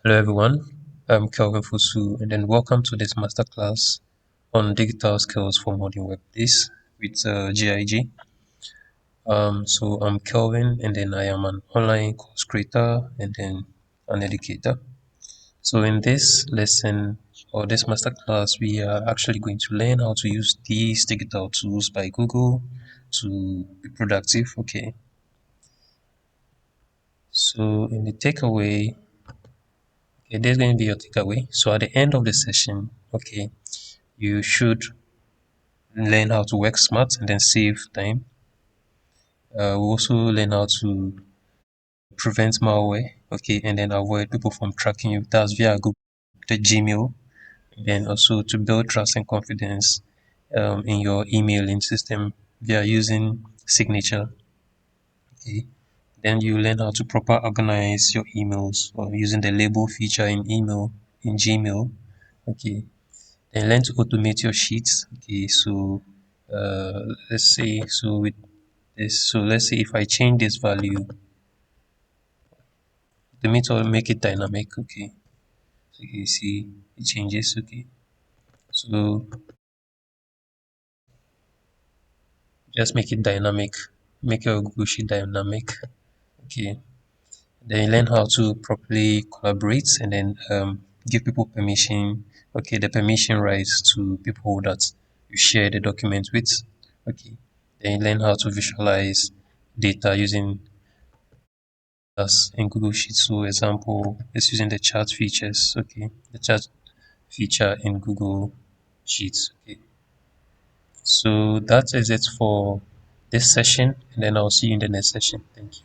Hello everyone, I'm Kelvin Fusu and then welcome to this masterclass on digital skills for modern workplace with GIG. So I'm Kelvin and then I am an online course creator and then an educator. So in this lesson or this masterclass, we are actually going to learn how to use these digital tools by Google to be productive. Okay. So in the takeaway, okay, there's going to be your takeaway. So at the end of the session, okay, you should learn how to work smart and then save time. We also learn how to prevent malware, okay, and then avoid people from tracking you. That's via Google, the Gmail, and then also to build trust and confidence in your emailing system via using signature. Okay. Then you learn how to proper organize your emails or using the label feature in email in Gmail. Okay. Then learn to automate your sheets. Okay. So let's say so with this. So let's say if I change this value, the method make it dynamic. Okay. So you see it changes. Okay. So just make it dynamic. Make your Google Sheet dynamic. Okay. Then you learn how to properly collaborate and then give people permission. Okay, the permission rights to people that you share the document with. Okay. Then you learn how to visualize data using us in Google Sheets. So example is using the chat features. Okay. The chat feature in Google Sheets. Okay. So that is it for this session, and then I'll see you in the next session. Thank you.